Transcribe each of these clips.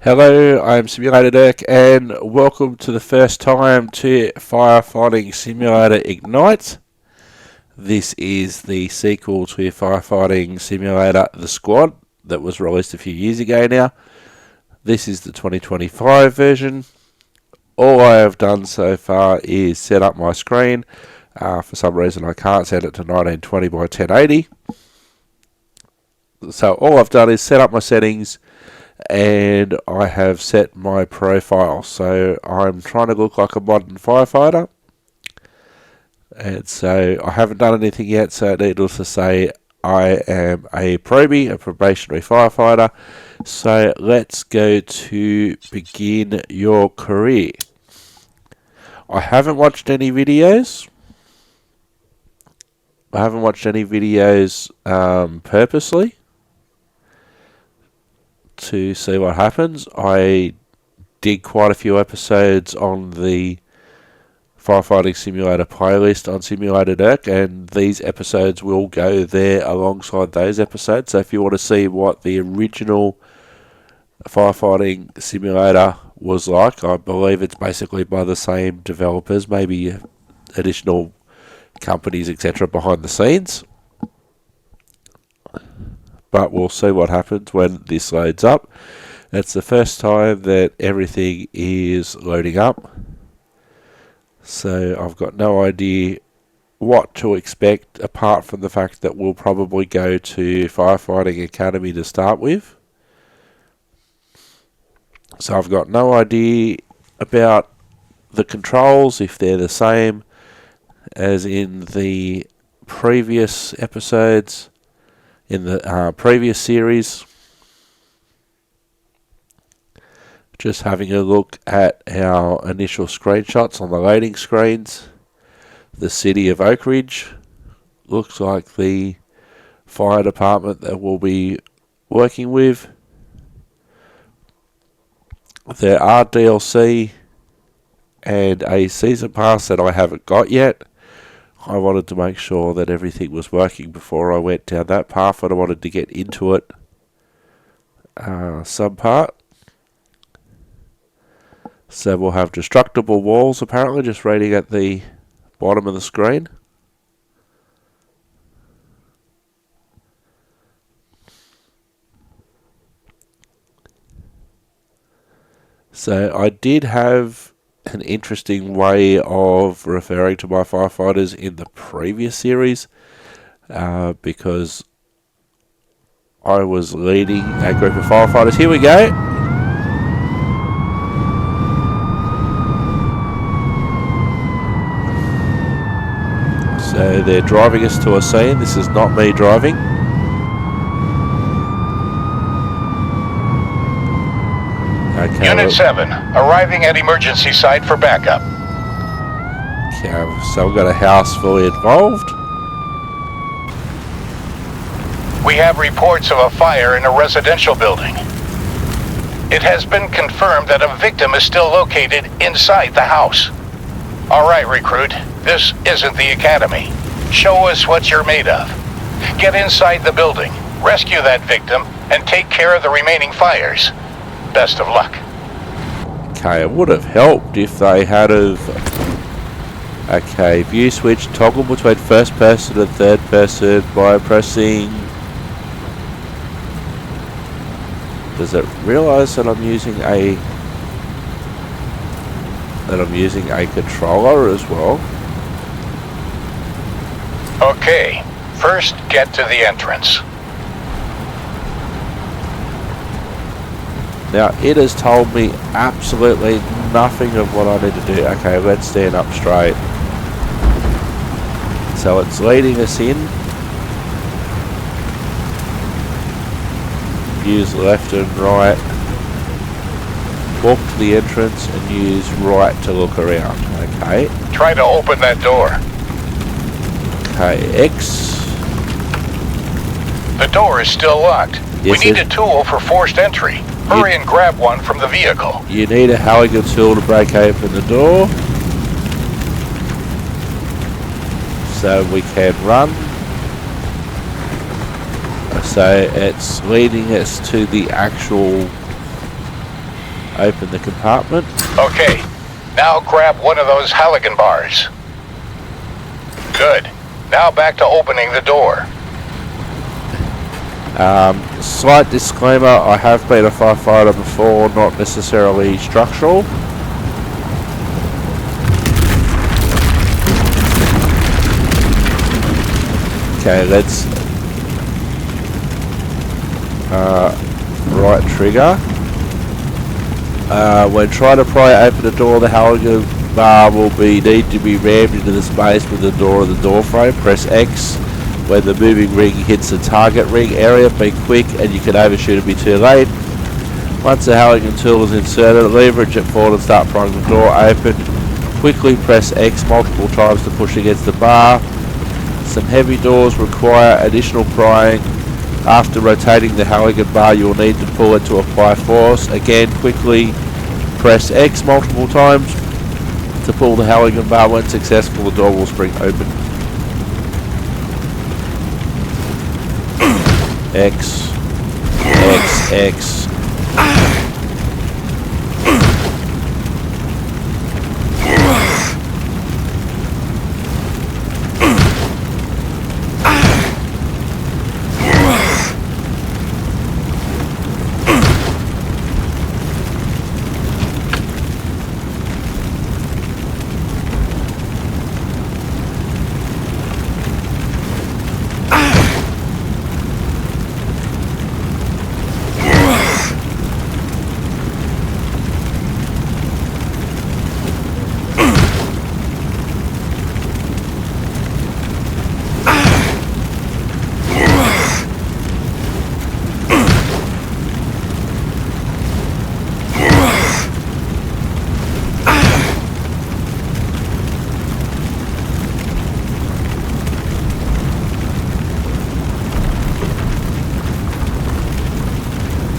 Hello, I'm Simulated Erk, and welcome to the first time to Firefighting Simulator Ignite. This is the sequel to Firefighting Simulator The Squad that was released a few years ago now. This is the 2025 version. All I have done so far is set up my screen. For some reason I can't set it to 1920 by 1080. So all I've done is set up my settings, and I have set my profile, so I'm trying to look like a modern firefighter, and so I haven't done anything yet, so needless to say I am a probie, a probationary firefighter. So let's go to begin your career. I haven't watched any videos. Purposely to see what happens. I did quite a few episodes on the Firefighting Simulator playlist on Simulated Erk, and these episodes will go there alongside those episodes. So if you want to see what the original Firefighting Simulator was like, I believe it's basically by the same developers, maybe additional companies, etc. behind the scenes. But we'll see what happens when this loads up. It's the first time that everything is loading up, so I've got no idea what to expect, apart from the fact that we'll probably go to Firefighting Academy to start with. So I've got no idea about the controls, if they're the same as in the previous episodes, in the previous series. Just having a look at our initial screenshots on the loading screens. The city of Oak Ridge looks like the fire department that we'll be working with. There are DLC and a season pass that I haven't got yet. I wanted to make sure that everything was working before I went down that path, and I wanted to get into it some part. So we'll have destructible walls, apparently, just reading at the bottom of the screen. So I did have an interesting way of referring to my firefighters in the previous series, because I was leading a group of firefighters. Here we go. So they're driving us to a scene. This is not me driving. Okay, Unit 7, arriving at emergency site for backup. Okay, so we've got a house fully involved. We have reports of a fire in a residential building. It has been confirmed that a victim is still located inside the house. All right, recruit, this isn't the academy. Show us what you're made of. Get inside the building, rescue that victim, and take care of the remaining fires. Best of luck. Okay, it would have helped if they had of... Okay, view switch, toggle between first person and third person by pressing... Does it realise that I'm using a... controller as well? Okay, first get to the entrance. Now, it has told me absolutely nothing of what I need to do. Okay, let's stand up straight. So it's leading us in. Use left and right. Walk to the entrance and use right to look around. Okay. Try to open that door. Okay, X. The door is still locked. Yes, we need a tool for forced entry. Hurry and grab one from the vehicle. You need a Halligan tool to break open the door, so we can run. So it's leading us to the actual open the compartment. Okay, now grab one of those Halligan bars. Good. Now back to opening the door. Slight disclaimer, I have been a firefighter before, not necessarily structural. Okay, let's right trigger. When trying to pry open the door, the Halligan bar will need to be rammed into the space with the door of the door frame. Press X when the moving ring hits the target ring area. Be quick and you can overshoot and be too late. Once the Halligan tool is inserted, leverage it forward and start prying the door open. Quickly press X multiple times to push against the bar. Some heavy doors require additional prying. After rotating the Halligan bar, you will need to pull it to apply force. Again, quickly press X multiple times to pull the Halligan bar. When successful, the door will spring open. X, X, X.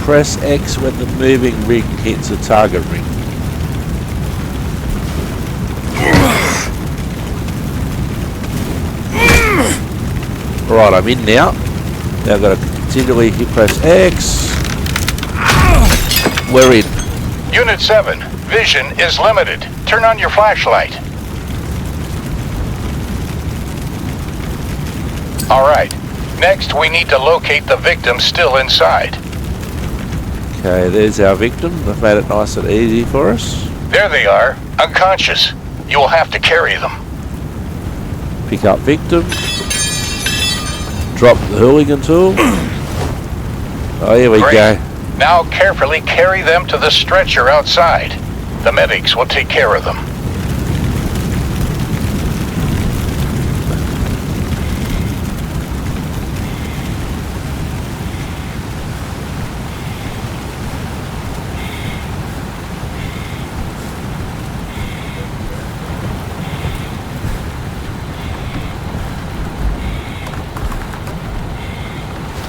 Press X when the moving ring hits a target ring. Right, I'm in now. Now I've got to continually press X. We're in. Unit 7, vision is limited. Turn on your flashlight. Alright, next we need to locate the victim still inside. Okay, there's our victim. They've made it nice and easy for us. There they are, unconscious. You will have to carry them. Pick up victim. Drop the hooligan tool. Oh, here we go. Now carefully carry them to the stretcher outside. The medics will take care of them.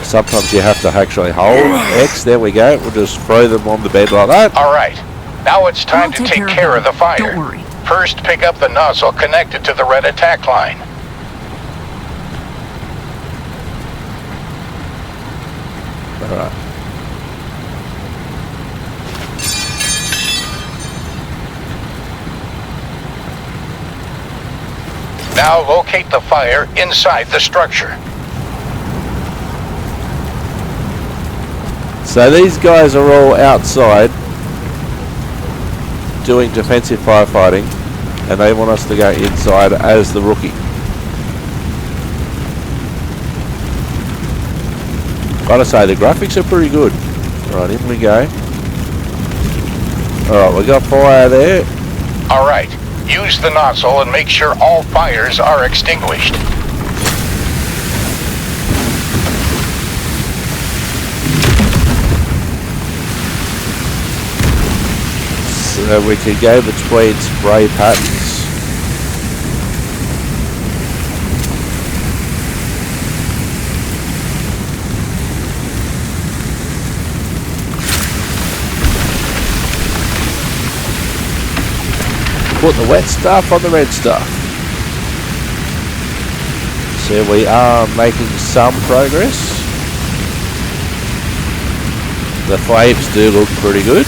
Sometimes you have to actually hold X. There we go. We'll just throw them on the bed like that. All right. Now it's time to take care of the fire. Don't worry. First, pick up the nozzle connected to the red attack line. All right. Now locate the fire inside the structure. So these guys are all outside doing defensive firefighting, and they want us to go inside as the rookie. Gotta say, the graphics are pretty good. Right, in we go. Alright, we got fire there. Alright, use the nozzle and make sure all fires are extinguished. So we can go between spray patterns. Put the wet stuff on the red stuff. So we are making some progress. The flames do look pretty good.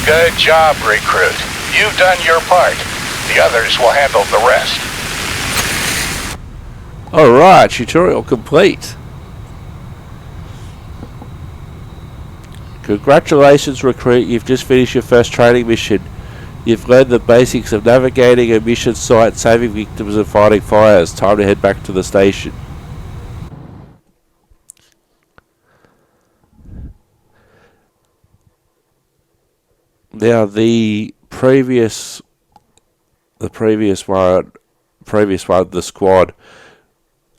Good job, recruit. You've done your part. The others will handle the rest. Alright, tutorial complete. Congratulations, recruit. You've just finished your first training mission. You've learned the basics of navigating a mission site, saving victims and fighting fires. Time to head back to the station. Now the previous one, the squad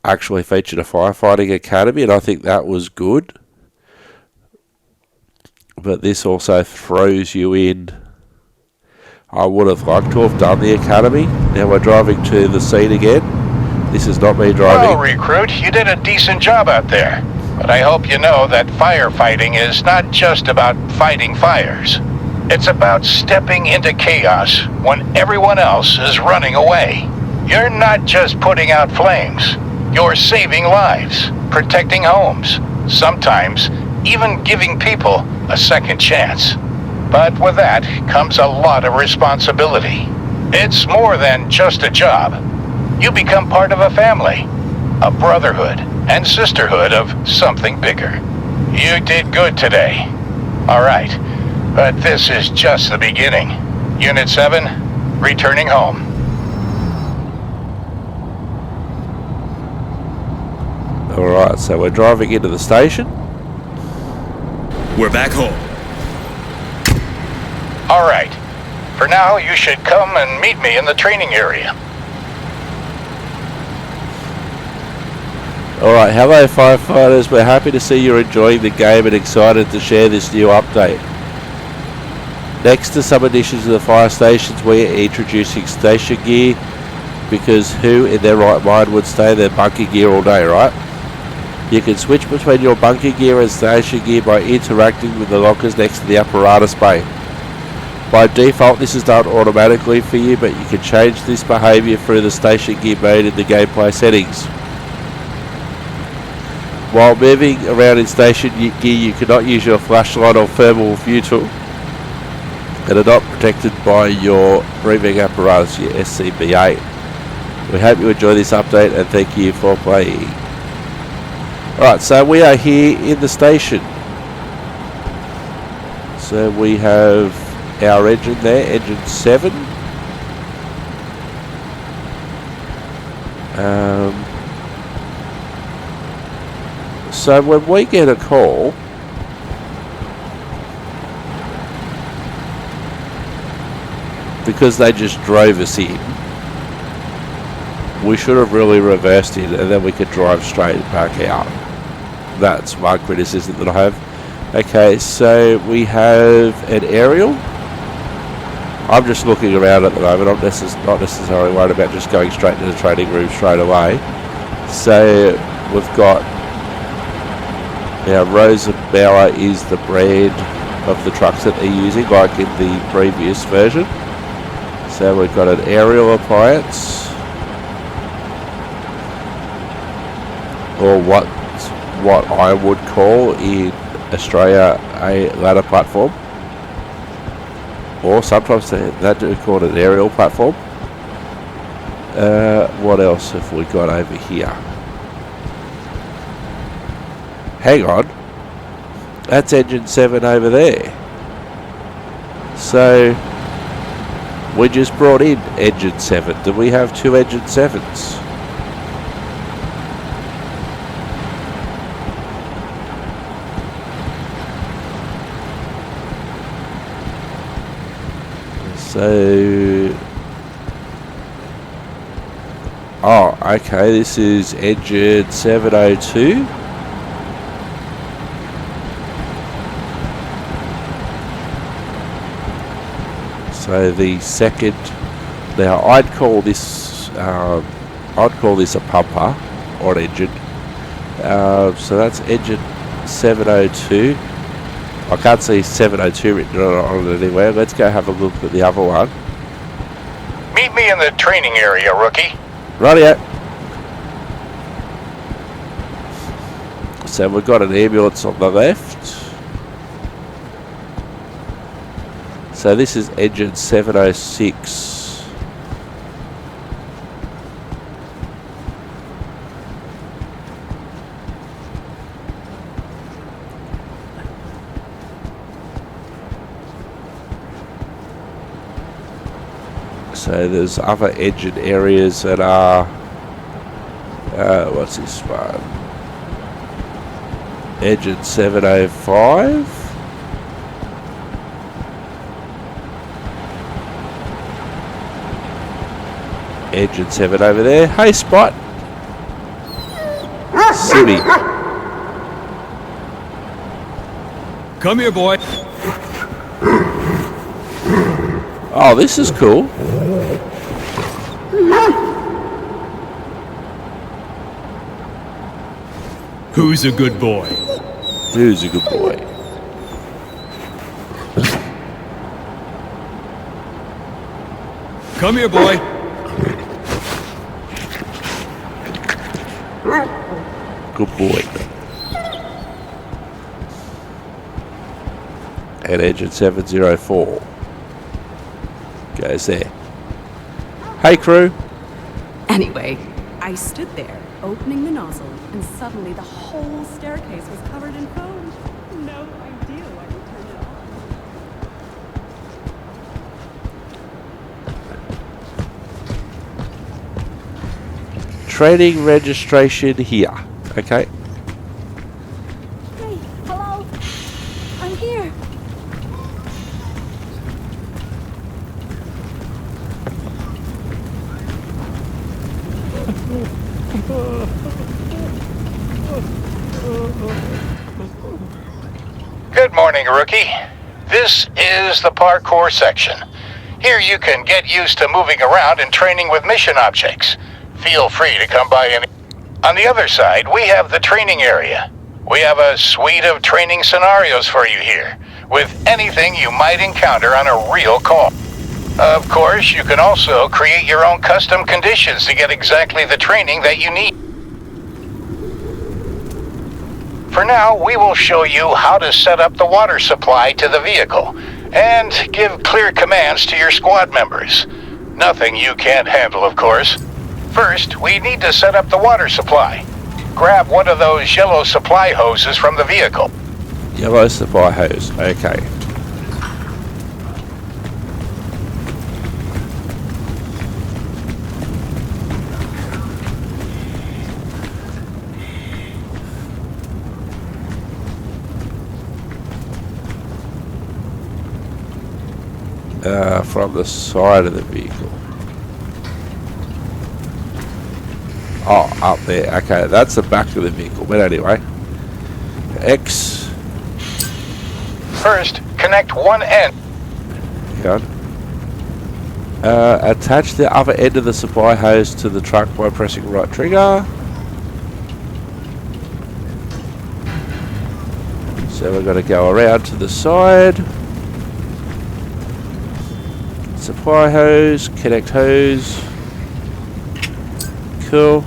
actually featured a firefighting academy, and I think that was good. But this also throws you in. I would have liked to have done the academy. Now we're driving to the scene again. This is not me driving. Well, recruit, you did a decent job out there. But I hope you know that firefighting is not just about fighting fires. It's about stepping into chaos when everyone else is running away. You're not just putting out flames. You're saving lives, protecting homes, sometimes even giving people a second chance. But with that comes a lot of responsibility. It's more than just a job. You become part of a family, a brotherhood and sisterhood of something bigger. You did good today. All right, but this is just the beginning. Unit 7, returning home. Alright, so we're driving into the station. We're back home. All right. For now, you should come and meet me in the training area. Alright, hello firefighters. We're happy to see you're enjoying the game and excited to share this new update. Next to some additions to the fire stations, we're introducing station gear, because who in their right mind would stay in their bunker gear all day, right? You can switch between your bunker gear and station gear by interacting with the lockers next to the apparatus bay. By default, this is done automatically for you, but you can change this behaviour through the station gear mode in the gameplay settings. While moving around in station gear, you cannot use your flashlight or thermal view tool, and are not protected by your breathing apparatus, your SCBA. We hope you enjoy this update and thank you for playing. Alright, so we are here in the station. So we have our engine there, engine 7. So when we get a call, because they just drove us in, we should have really reversed it and then we could drive straight back out. That's my criticism that I have. Okay, so we have an aerial. I'm just looking around at the moment. I'm not necessarily worried about just going straight to the training room straight away. So we've got, now Rosenbauer is the brand of the trucks that they're using, like in the previous version. So we've got an aerial appliance, or what I would call in Australia a ladder platform, or sometimes they do call it an aerial platform. What else have we got over here? Hang on, that's engine 7 over there. So we just brought in engine 7. Do we have 2 engine 7s? So, oh, okay, this is engine 702. So the second, now I'd call this a pumper or an engine. So that's engine 702. I can't see 702 written on it anywhere. Let's go have a look at the other one. Meet me in the training area, rookie. Rightio. So we've got an ambulance on the left. So this is engine 706. So there's other engine areas that are, what's this one? Engine 705. Engine 7 over there. Hey, Spot. Silly. Come here, boy. Oh, this is cool. Who's a good boy? Who's a good boy? Come here, boy. Good boy. And engine 704 goes there. Hey, crew. Anyway, I stood there, opening the nozzle, and suddenly the whole staircase was covered in foam. No idea why we turned it off. Training registration here. Okay. Hey, hello? I'm here. Good morning, rookie. This is the parkour section. Here you can get used to moving around and training with mission objects. Feel free to come by any... On the other side, we have the training area. We have a suite of training scenarios for you here, with anything you might encounter on a real call. Of course, you can also create your own custom conditions to get exactly the training that you need. For now, we will show you how to set up the water supply to the vehicle and give clear commands to your squad members. Nothing you can't handle, of course. First, we need to set up the water supply. Grab one of those yellow supply hoses from the vehicle. Yellow supply hose. Okay. From the side of the vehicle. Oh, up there. Okay, that's the back of the vehicle. But anyway. X. First, connect one end. Hang on. Attach the other end of the supply hose to the truck by pressing right trigger. So we're going to go around to the side. Supply hose, connect hose. Cool.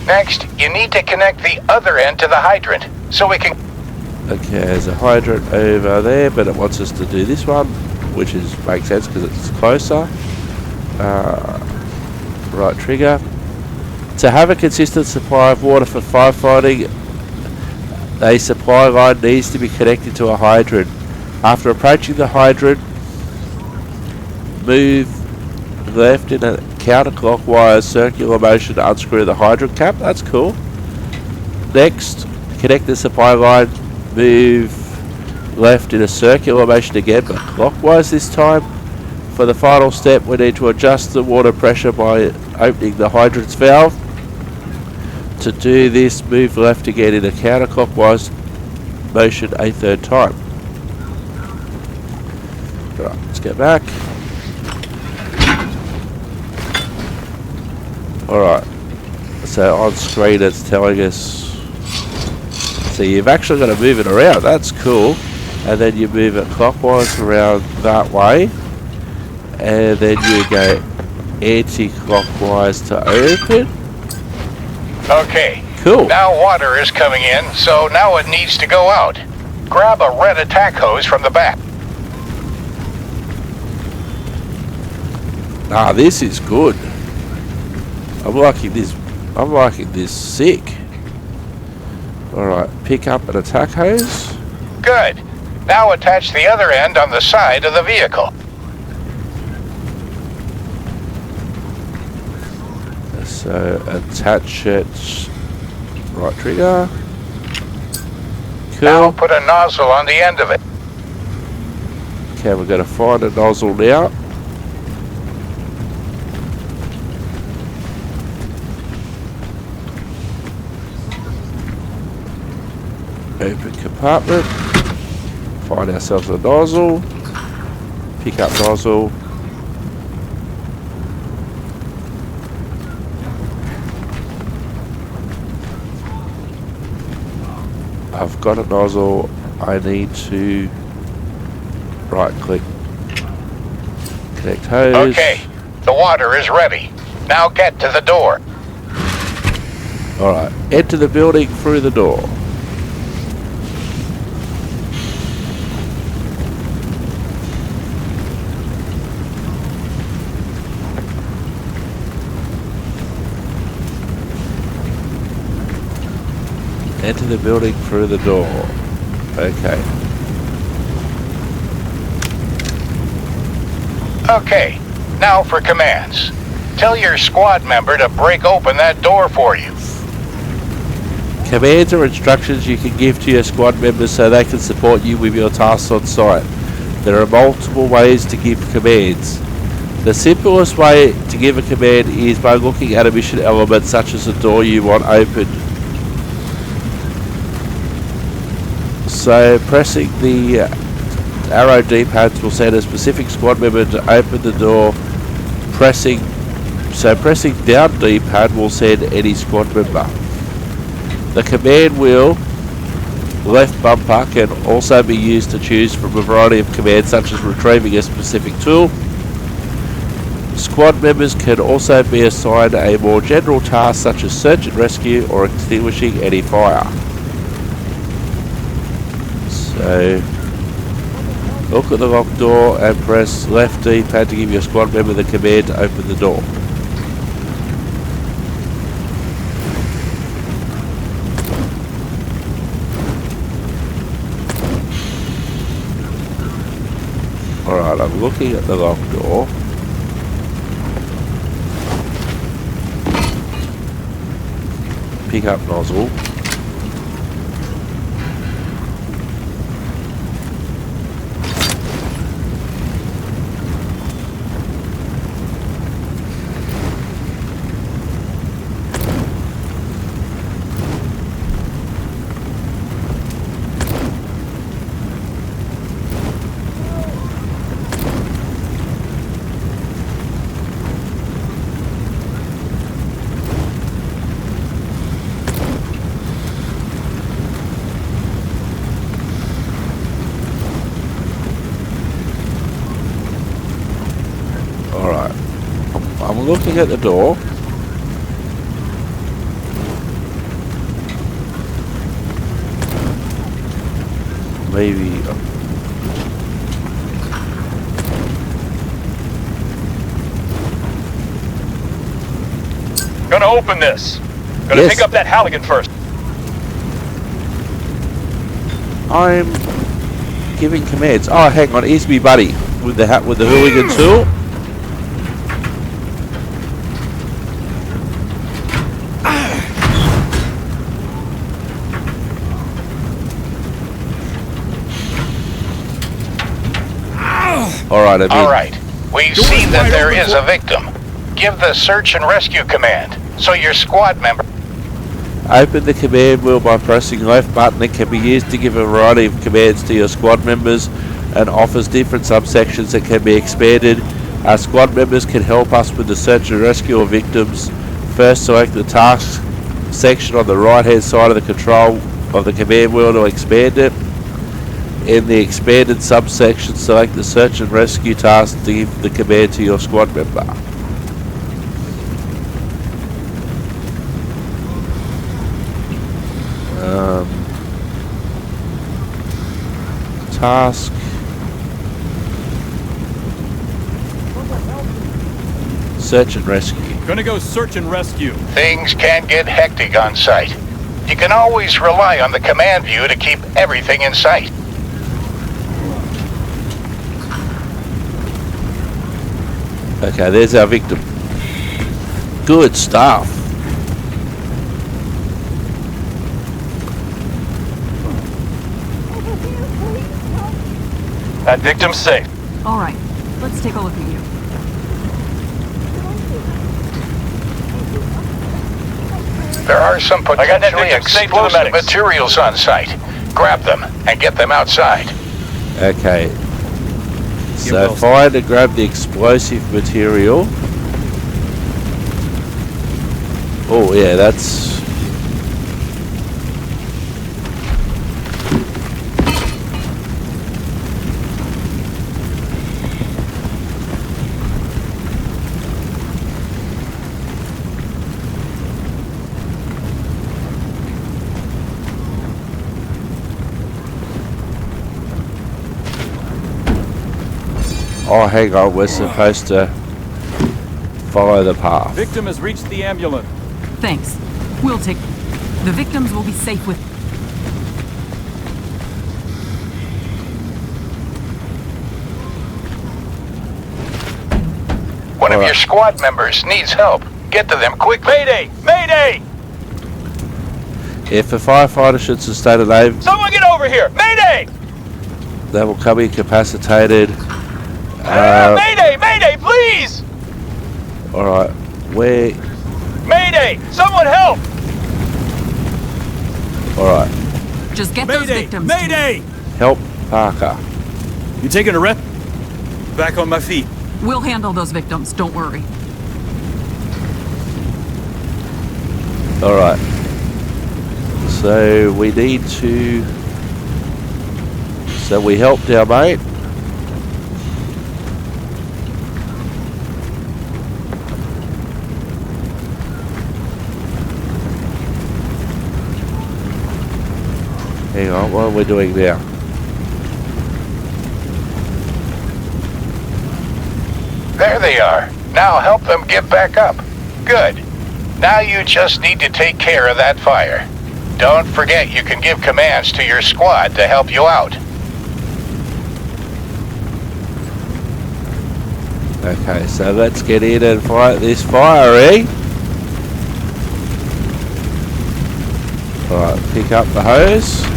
Next, you need to connect the other end to the hydrant, so we can... Okay, there's a hydrant over there, but it wants us to do this one, which makes sense because it's closer. Right trigger. To have a consistent supply of water for firefighting, a supply line needs to be connected to a hydrant. After approaching the hydrant, move left in a counterclockwise circular motion to unscrew the hydrant cap. That's cool. Next, connect the supply line, move left in a circular motion again, but clockwise this time. For the final step, we need to adjust the water pressure by opening the hydrant's valve. To do this, move left again in a counterclockwise motion a third time. Right, let's get back. Alright, so on screen it's telling us, so you've actually got to move it around, that's cool, and then you move it clockwise around that way, and then you go anti-clockwise to open. Okay. Cool. Now water is coming in, so now it needs to go out. Grab a red attack hose from the back. Ah, this is good. I'm liking this. I'm liking this sick. Alright, pick up an attack hose. Good. Now attach the other end on the side of the vehicle. So attach it. Right trigger. Now Cool. put a nozzle on the end of it. Okay, we're going to find a nozzle now. Open compartment. Find ourselves a nozzle. Pick up nozzle. I've got a nozzle. I need to right click. Connect hose. Okay, the water is ready. Now get to the door. Alright, enter the building through the door. Enter the building through the door. Okay. Okay, now for commands. Tell your squad member to break open that door for you. Commands or instructions you can give to your squad members so they can support you with your tasks on site. There are multiple ways to give commands. The simplest way to give a command is by looking at a mission element such as a door you want opened. So pressing the arrow D-pads will send a specific squad member to open the door. Pressing down D-pad will send any squad member. The command wheel left bumper can also be used to choose from a variety of commands such as retrieving a specific tool. Squad members can also be assigned a more general task such as search and rescue or extinguishing any fire. So look at the locked door and press left D-pad to give your squad member the command to open the door. Alright, I'm looking at the locked door. Pick up nozzle. I'm looking at the door. Maybe. Gonna open this. Gonna Yes. pick up that Halligan first. I'm giving commands. Oh, hang on, here's me buddy with the hooligan tool. Alright, I'm in. Alright, we've seen that there is a victim. Give the search and rescue command, so your squad member... Open the command wheel by pressing left button. It can be used to give a variety of commands to your squad members and offers different subsections that can be expanded. Our squad members can help us with the search and rescue of victims. First, select the task section on the right hand side of the control of the command wheel to expand it. In the expanded subsection, select the search and rescue task to give the command to your squad member. Task. Search and rescue. Gonna go search and rescue. Things can get hectic on site. You can always rely on the command view to keep everything in sight. Okay, there's our victim. Good stuff. That victim's safe. All right, let's take a look at you. There are some got that potentially victim safe to the explosive medics. materials on site. Grab them and get them outside. Okay. So Wilson. find and grab the explosive material. Oh yeah, that's... Oh, hang on, we're supposed to follow the path. Victim has reached the ambulance. Thanks. We'll take... The victims will be safe with... One of Alright. your squad members needs help. Get to them quickly. Mayday! Mayday! If a firefighter should sustain an aim, Someone get over here! Mayday! they will come incapacitated. Mayday! Mayday, please! Alright, where... Mayday! Someone help! Alright, Just get those Mayday! victims. Mayday! help Parker. You taking a rep? Back on my feet. We'll handle those victims, don't worry. Alright. So we need to... So we helped our mate. Hang on, what are we doing now? There they are. Now help them get back up. Good. Now you just need to take care of that fire. Don't forget you can give commands to your squad to help you out. Okay, so let's get in and fight this fire, eh? Alright, pick up the hose.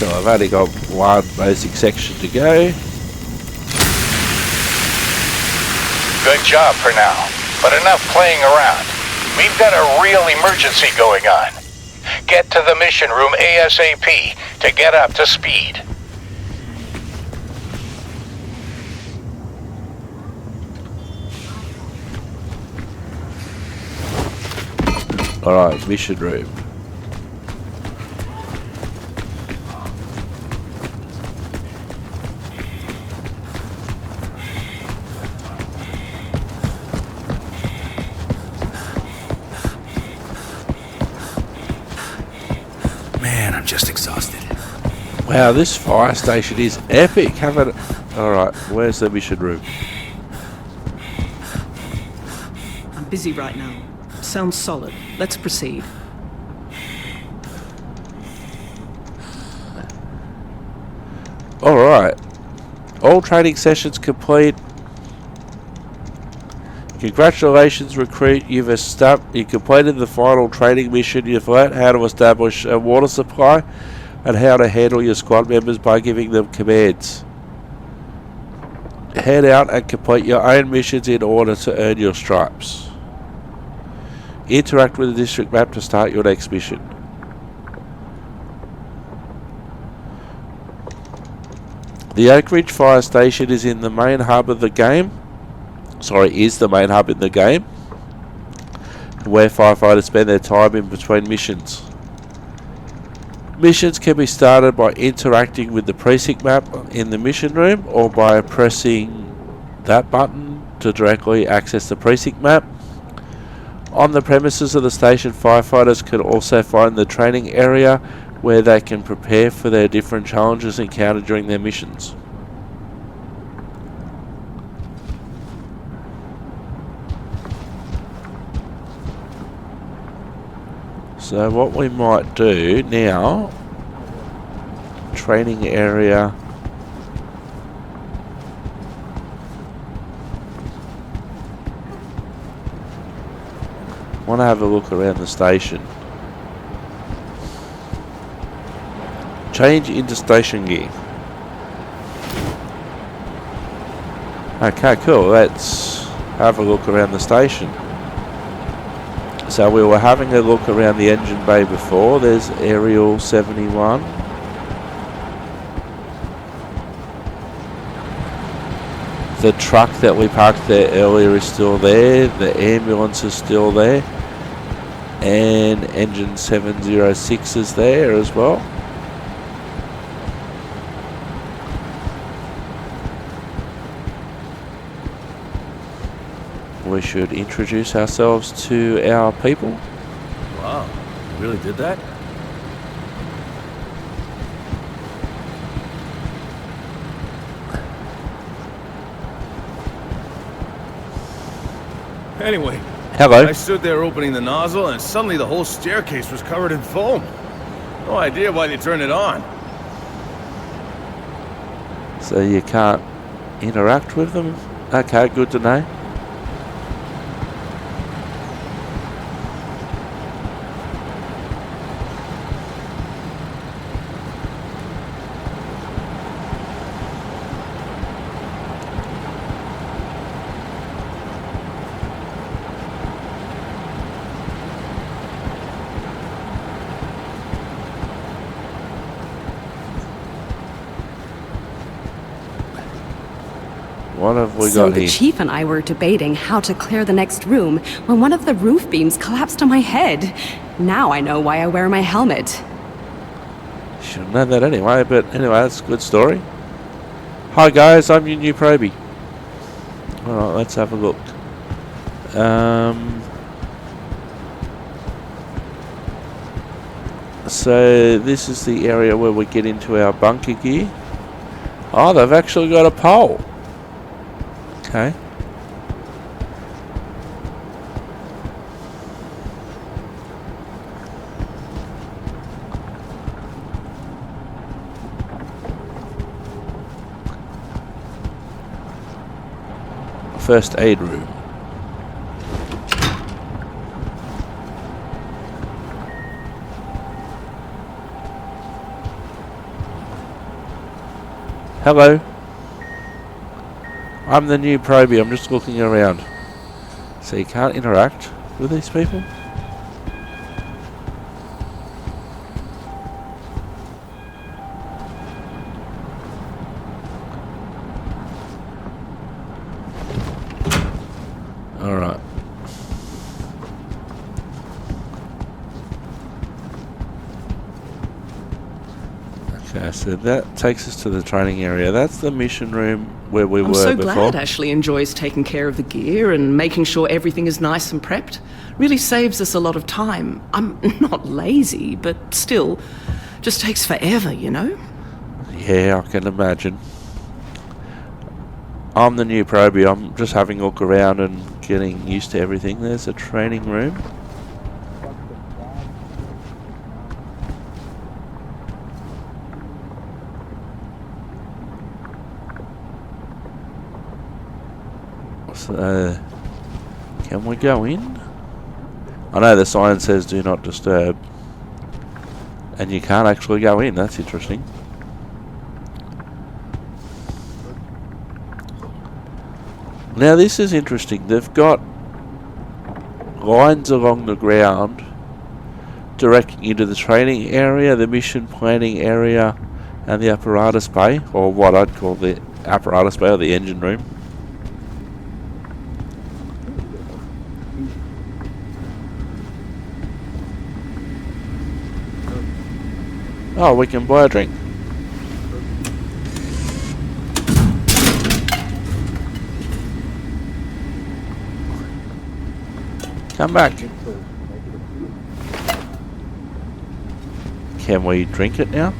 So I've only got one basic section to go. Good job for now, but enough playing around. We've got a real emergency going on. Get to the mission room ASAP to get up to speed. Alright, mission room. Man, I'm just exhausted. Wow, this fire station is epic. Haven't. Alright, where's the mission room? I'm busy right now. Sounds solid. Let's proceed. Alright. All training sessions complete. Congratulations, recruit. You completed the final training mission. You've learnt how to establish a water supply and how to handle your squad members by giving them commands. Head out and complete your own missions in order to earn your stripes. Interact with the district map to start your next mission. The Oak Ridge Fire Station is in the main hub of the game. Is the main hub in the game, where firefighters spend their time in between missions. Missions can be started by interacting with the precinct map in the mission room or by pressing that button to directly access the precinct map. On the premises of the station, firefighters can also find the training area where they can prepare for their different challenges encountered during their missions. So what we might do now, training area. Want to have a look around the station. Change into station gear. Okay, cool. Let's have a look around the station. So we were having a look around the engine bay before. There's Aerial 71. The truck that we parked there earlier is still there. The ambulance is still there. And engine 706 is there as well. We should introduce ourselves to our people. Wow, you really did that? Anyway, Hello. I stood there opening the nozzle and suddenly the whole staircase was covered in foam. No idea why they turned it on. So you can't interact with them? Okay, good to know. What have we So got the here? chief and I were debating how to clear the next room when one of the roof beams collapsed on my head. Now I know why I wear my helmet. Should have known that anyway, but anyway, that's a good story. Hi guys, I'm your new probie. Alright, let's have a look. So this is the area where we get into our bunker gear. Oh, they've actually got a pole. Okay. First aid room. Hello. I'm the new probie. I'm just looking around. So you can't interact with these people? Alright. Okay, so that takes us to the training area. That's the mission room where we I'm were so before. glad Ashley enjoys taking care of the gear and making sure everything is nice and prepped. Really saves us a lot of time. I'm not lazy, but still, just takes forever, you know? Yeah, I can imagine. I'm the new probie. I'm just having a look around and getting used to everything. There's a training room. So, can we go in? I know the sign says do not disturb. And you can't actually go in. That's interesting. Now this is interesting. They've got lines along the ground directing you to the training area, the mission planning area, and the apparatus bay, or what I'd call the apparatus bay or the engine room. Oh, we can buy a drink. Come back. Can we drink it now?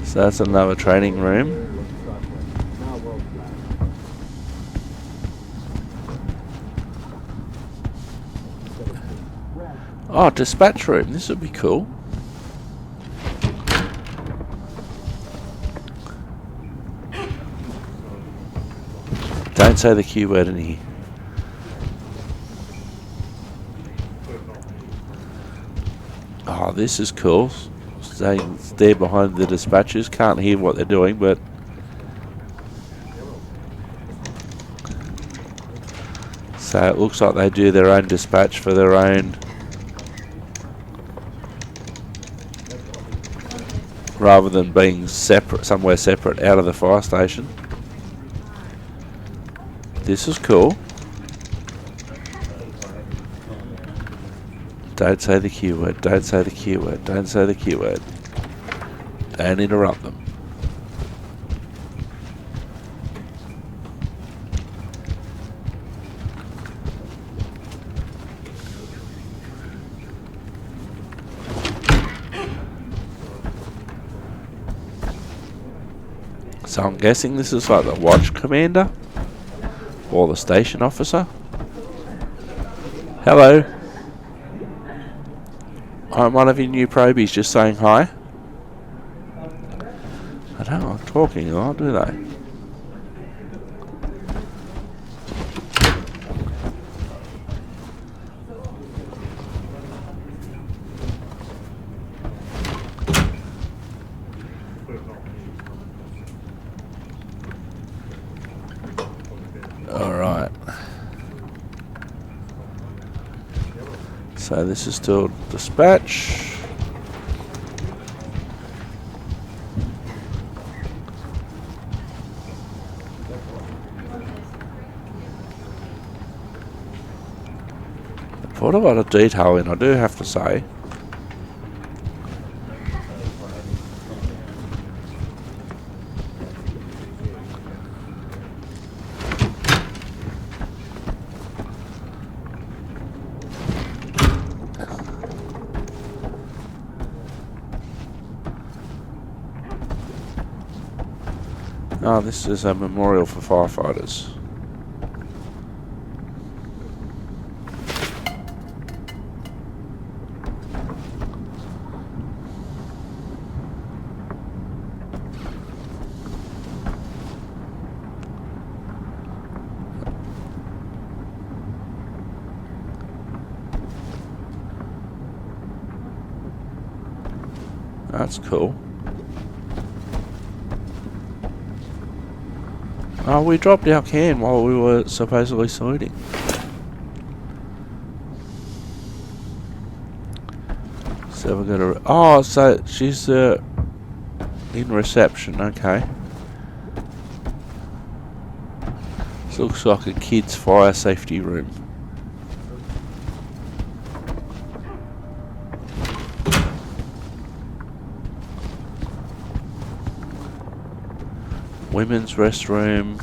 So that's another training room. Oh, dispatch room. This would be cool. Don't say the Q word in here. Oh, this is cool. Staying there behind the dispatchers. Can't hear what they're doing, but so it looks like they do their own dispatch for their own, rather than being separate, somewhere separate out of the fire station. This is cool. Don't say the Q word, don't say the Q word, don't say the Q word. Don't interrupt them. So I'm guessing this is like the watch commander or the station officer. Hello. I'm one of your new probies, just saying hi. I don't like talking a lot, do they? Alright. So this is still dispatch. I put a lot of detail in, I do have to say. Oh, this is a memorial for firefighters. That's cool. Oh, we dropped our can while we were supposedly saluting. So we're gonna... Oh, so she's in reception, okay. This looks like a kid's fire safety room. Women's restroom.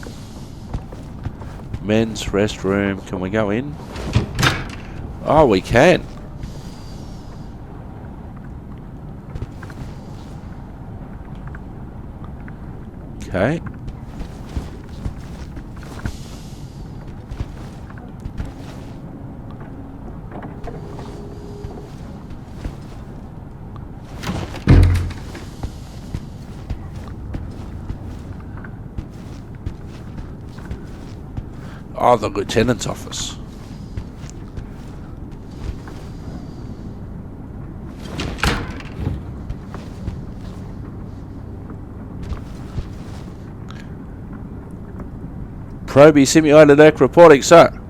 Men's restroom. Can we go in? Oh, we can. Okay. Oh, the lieutenant's office. Proby Simulated Erk reporting, sir.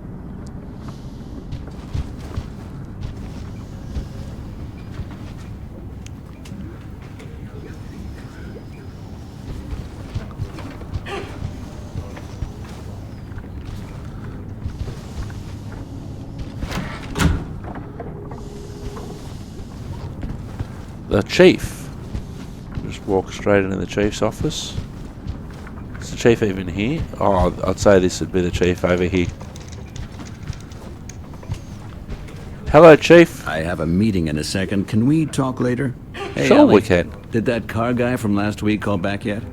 The chief. Just walk straight into the chief's office. Is the chief even here? Oh, I'd say this would be the chief over here. Hello, chief. I have a meeting in a second. Can we talk later? Hey, Sure, Ellie, we can. Did that car guy from last week call back yet?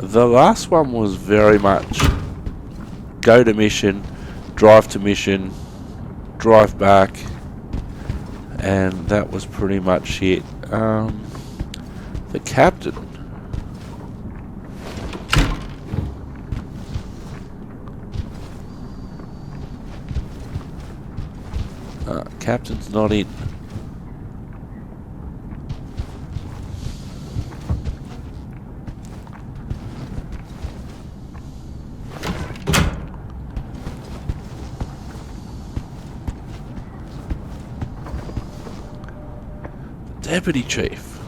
The last one was very much go to mission, drive to mission, drive back, and that was pretty much it. The captain. Captain's not in. Deputy Chief.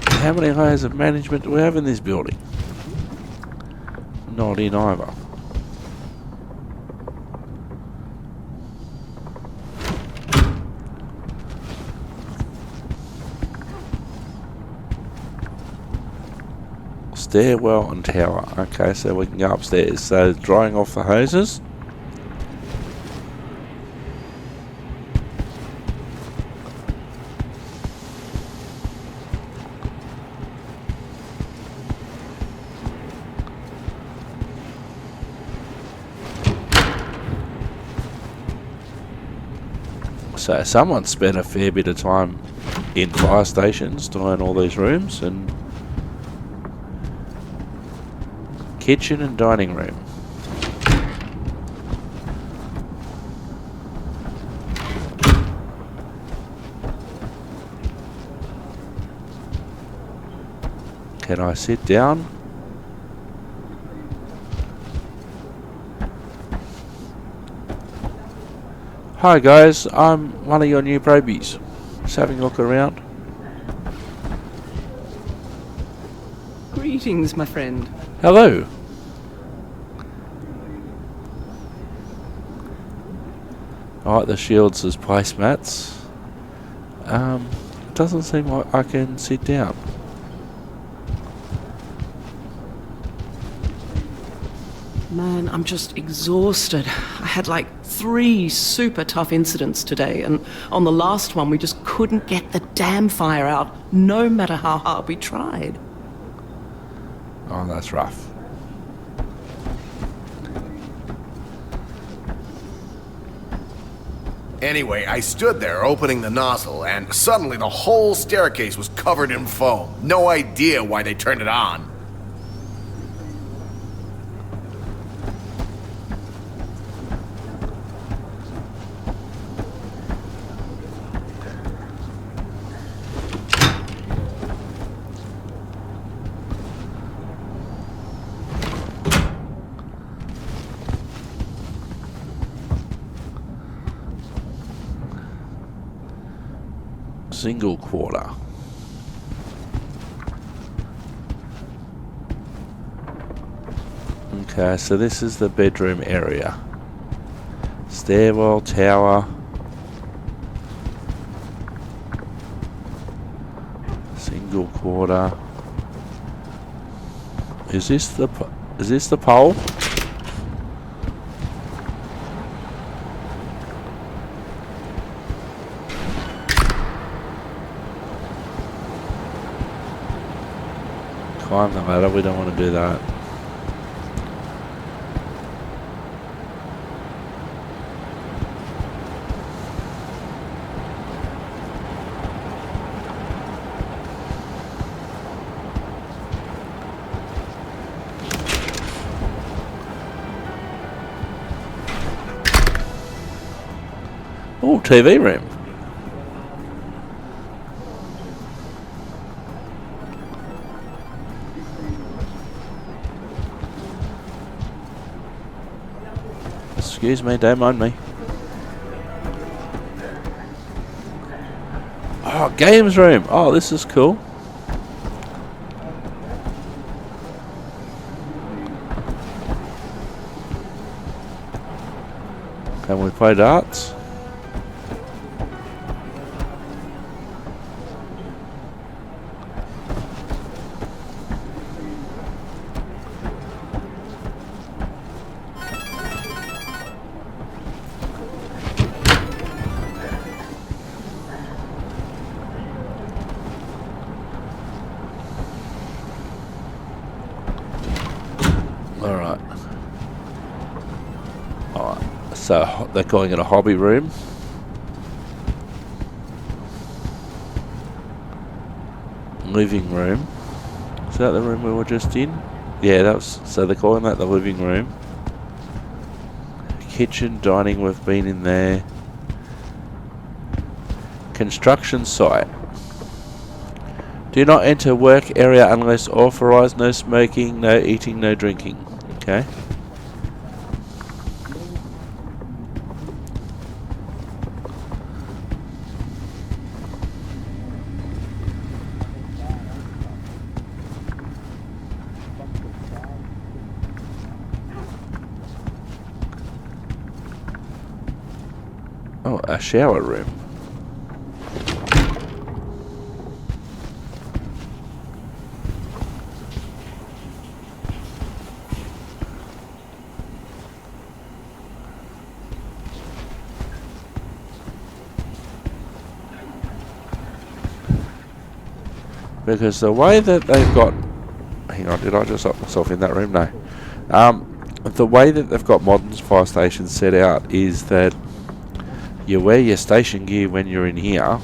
How many layers of management do we have in this building? Not in either. Stairwell and tower. Okay, so we can go upstairs. So drying off the hoses. So someone spent a fair bit of time in fire stations to learn all these rooms, and kitchen and dining room. Can I sit down? Hi guys, I'm one of your new probies. Just having a look around. Greetings, my friend. Hello. Alright, the shields as placemats. Doesn't seem like I can sit down. Man, I'm just exhausted. I had like 3 super tough incidents today, and on the last one we just couldn't get the damn fire out, no matter how hard we tried. Oh, that's rough. Anyway, I stood there opening the nozzle, and suddenly the whole staircase was covered in foam. No idea why they turned it on. Single quarter. Okay, so this is the bedroom area. Stairwell, tower. Single quarter. Is this the pole? Climb the ladder, we don't want to do that. Oh, TV room. Excuse me, don't mind me. Oh, games room. Oh, this is cool. Can we play darts? Alright. Alright. So they're calling it a hobby room. Living room. Is that the room we were just in? Yeah, so they're calling that the living room. Kitchen, dining, we've been in there. Construction site. Do not enter work area unless authorized. No smoking, no eating, no drinking. Okay. Oh, a shower room. Because the way that they've got... Hang on, did I just lock myself in that room? No. The way that they've got modern fire stations set out is that you wear your station gear when you're in here.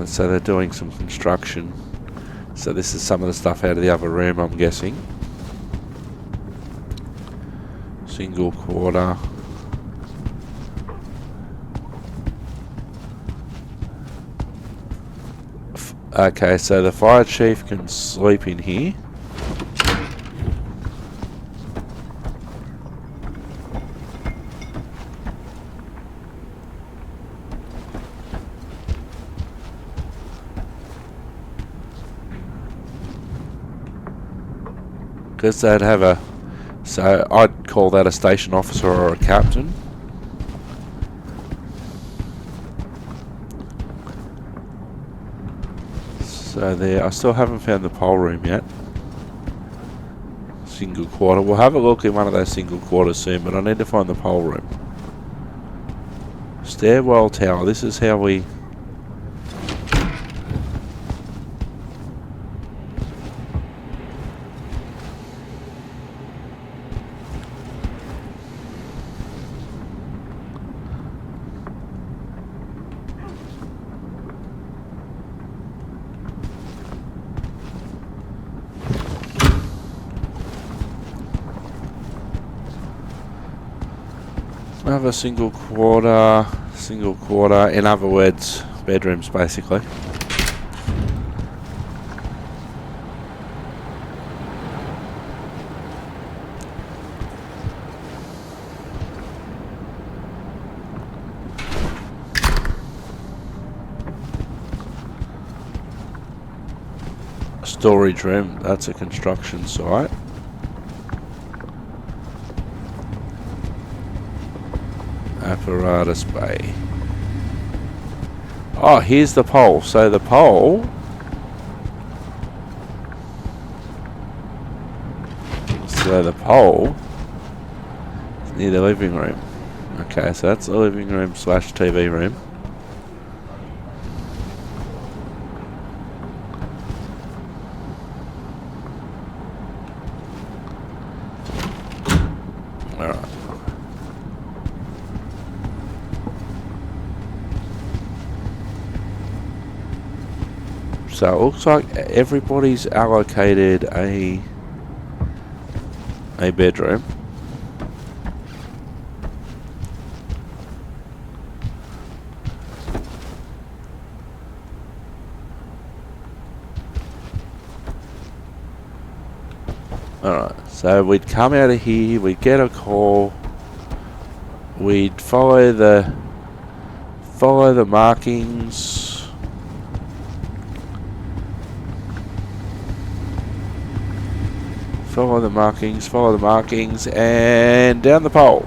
So they're doing some construction. So this is some of the stuff out of the other room, I'm guessing. Single quarter. Okay, so the fire chief can sleep in here. Because they'd have a... So I'd call that a station officer or a captain. So there, I still haven't found the pole room yet. Single quarter. We'll have a look in one of those single quarters soon, but I need to find the pole room. Stairwell tower. This is how we... Another single quarter, in other words, bedrooms basically. Storage room, that's a construction site. Apparatus bay. Oh, here's the pole. So the pole... So the pole is near the living room. Okay, so that's the living room / TV room. Alright. So it looks like everybody's allocated a bedroom. Alright, so we'd come out of here, we'd get a call, we'd follow the markings. Follow the markings, and down the pole.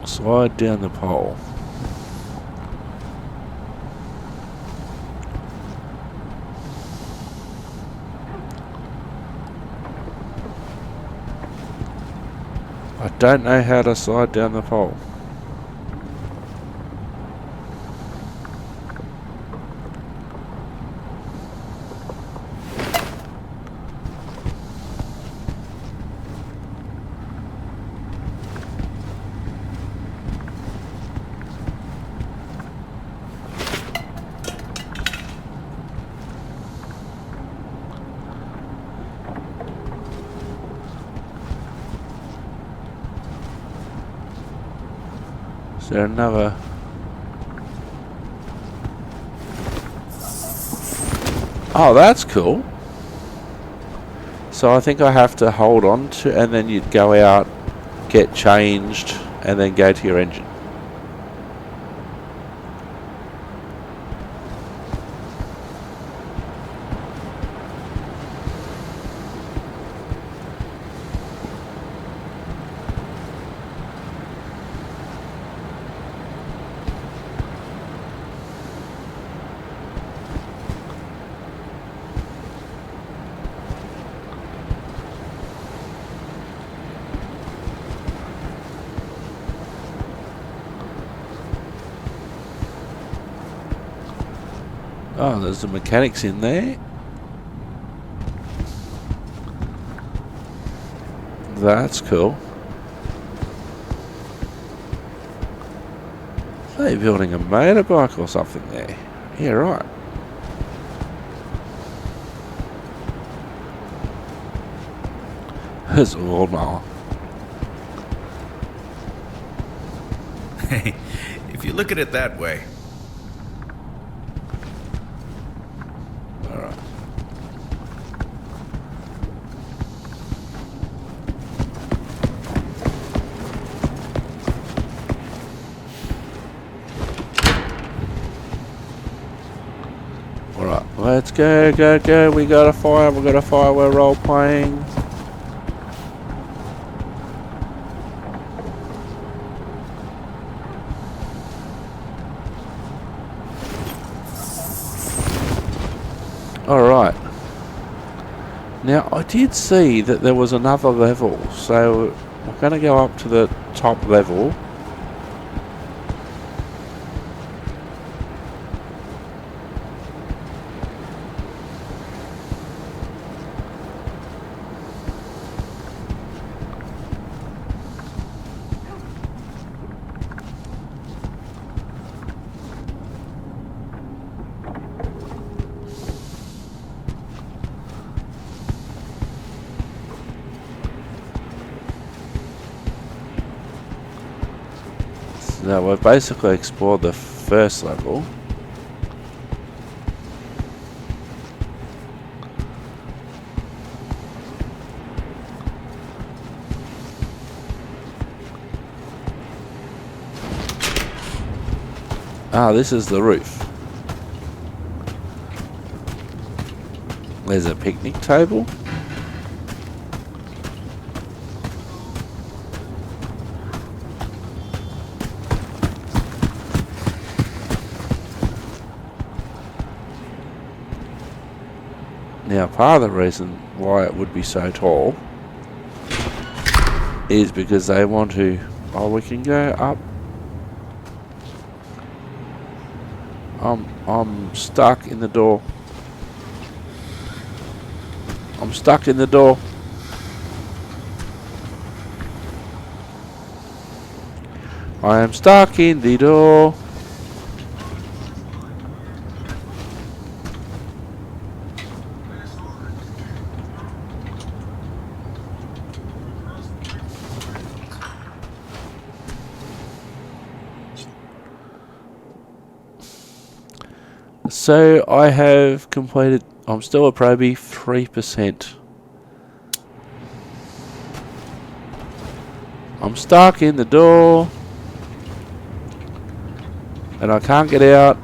Slide down the pole. I don't know how to slide down the pole. Is there another? Oh, that's cool. So I think I have to hold on to, and then you'd go out, get changed, and then go to your engine. Oh, there's the mechanics in there. That's cool. They're building a motorbike or something there. Yeah, right. There's a lawnmower. Hey, if you look at it that way. Alright. Alright, let's go, go, go. We got a fire, we're role playing. Alright. Now, I did see that there was another level, so we're going to go up to the top level. Now we've basically explored the first level. Ah, this is the roof. There's a picnic table. Now, part of the reason why it would be so tall is because they want to... Oh, we can go up. I'm stuck in the door. I'm stuck in the door. I am stuck in the door. So I have completed. I'm still a probie, 3%. I'm stuck in the door. And I can't get out.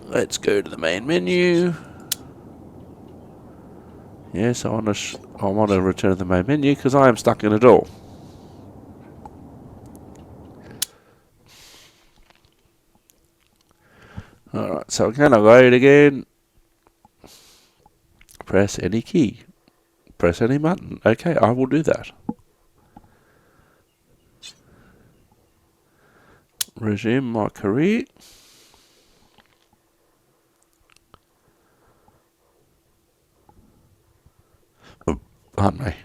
Let's go to the main menu. Yes, I want to return to the main menu because I am stuck in a door. Alright, so I'm going to load again. Press any key. Press any button. Okay, I will do that. Resume my career. Oh, pardon me.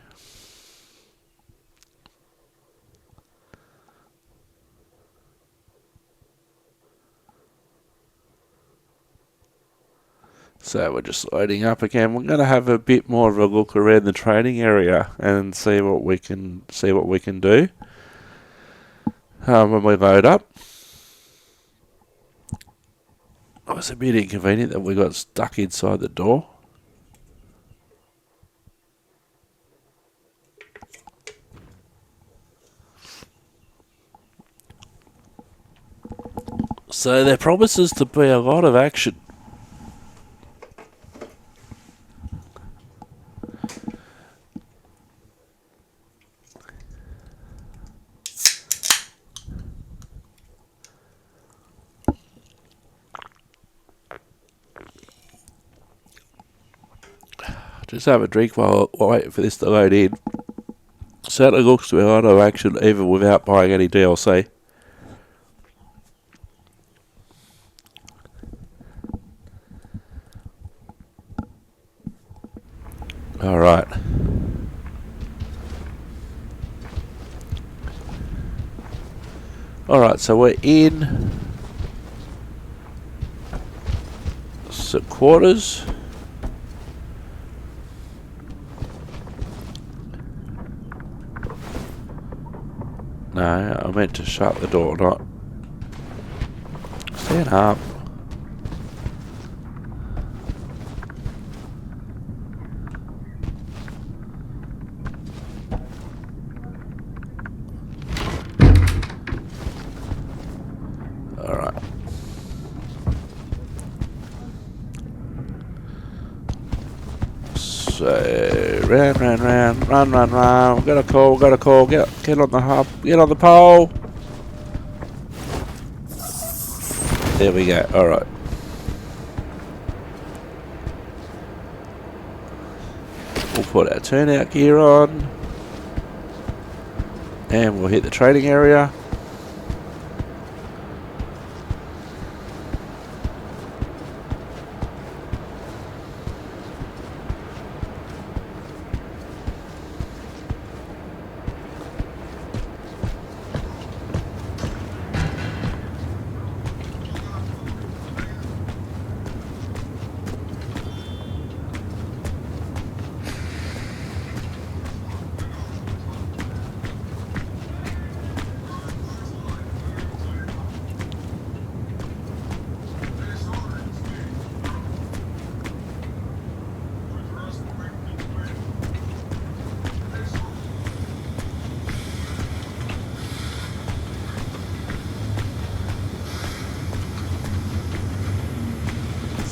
So we're just loading up again. We're going to have a bit more of a look around the training area and see what we can do when we load up. It was a bit inconvenient that we got stuck inside the door. So there promises to be a lot of action. Just have a drink while I wait for this to load in. Certainly looks to be a lot of action even without buying any DLC. Alright. Alright, so we're in quarters. No, I meant to shut the door, not stand up. Alright. So run. Got a call, get on the hub, get on the pole. There we go, alright. We'll put our turnout gear on. And we'll hit the trading area.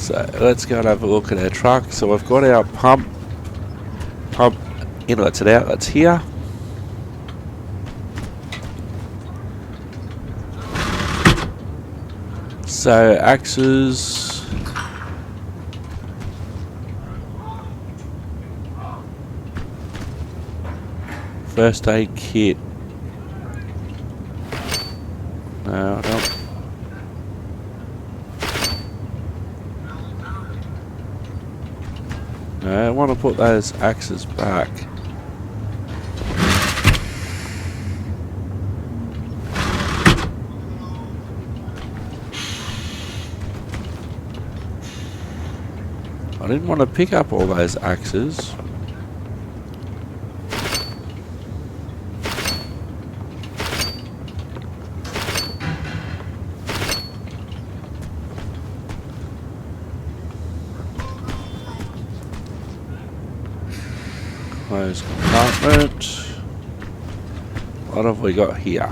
So let's go and have a look at our truck. So we've got our pump inlets and outlets here. So axes, first aid kit. No, I don't. No, I want to put those axes back. I didn't want to pick up all those axes. Close compartment. What have we got here?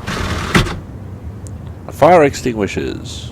Fire extinguishers.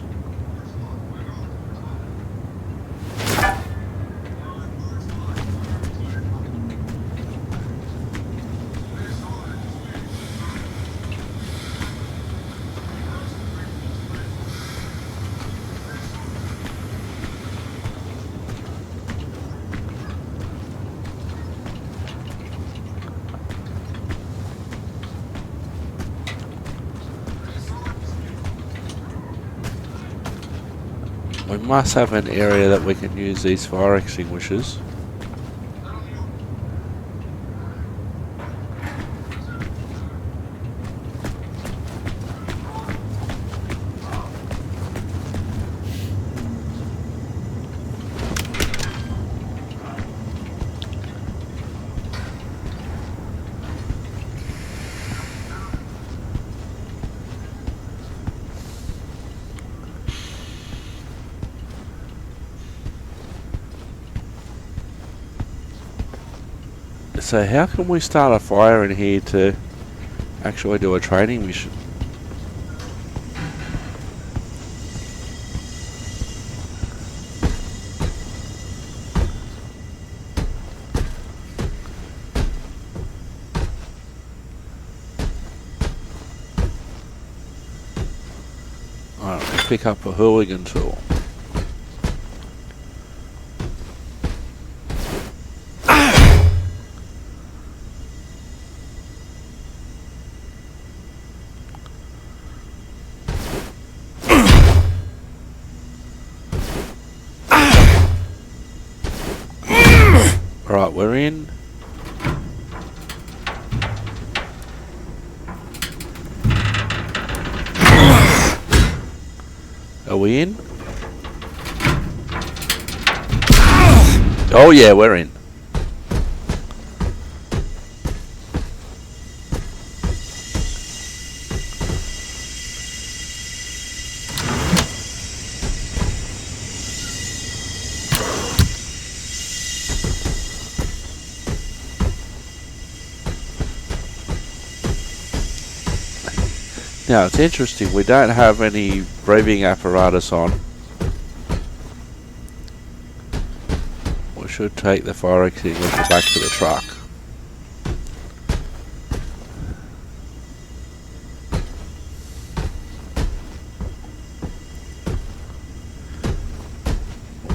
We must have an area that we can use these fire extinguishers. So how can we start a fire in here to actually do a training mission? Alright, let's pick up a hooligan tool. Right, we're in. Are we in? Oh yeah, we're in. Now it's interesting, we don't have any breathing apparatus on. We should take the fire extinguisher back to the truck.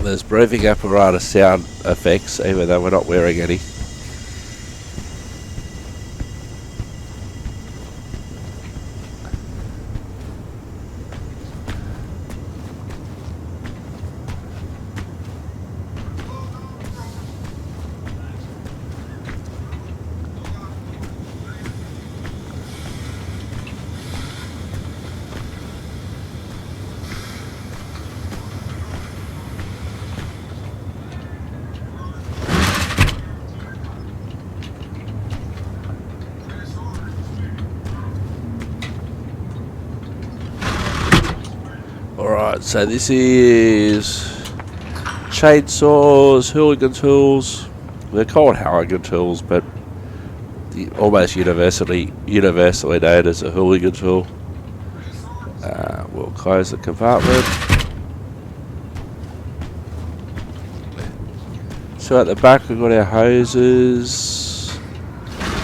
There's breathing apparatus sound effects, even though we're not wearing any. Alright, so this is chainsaws, hooligan tools. They're called hooligan tools, but almost universally known as a hooligan tool. We'll close the compartment. So at the back we've got our hoses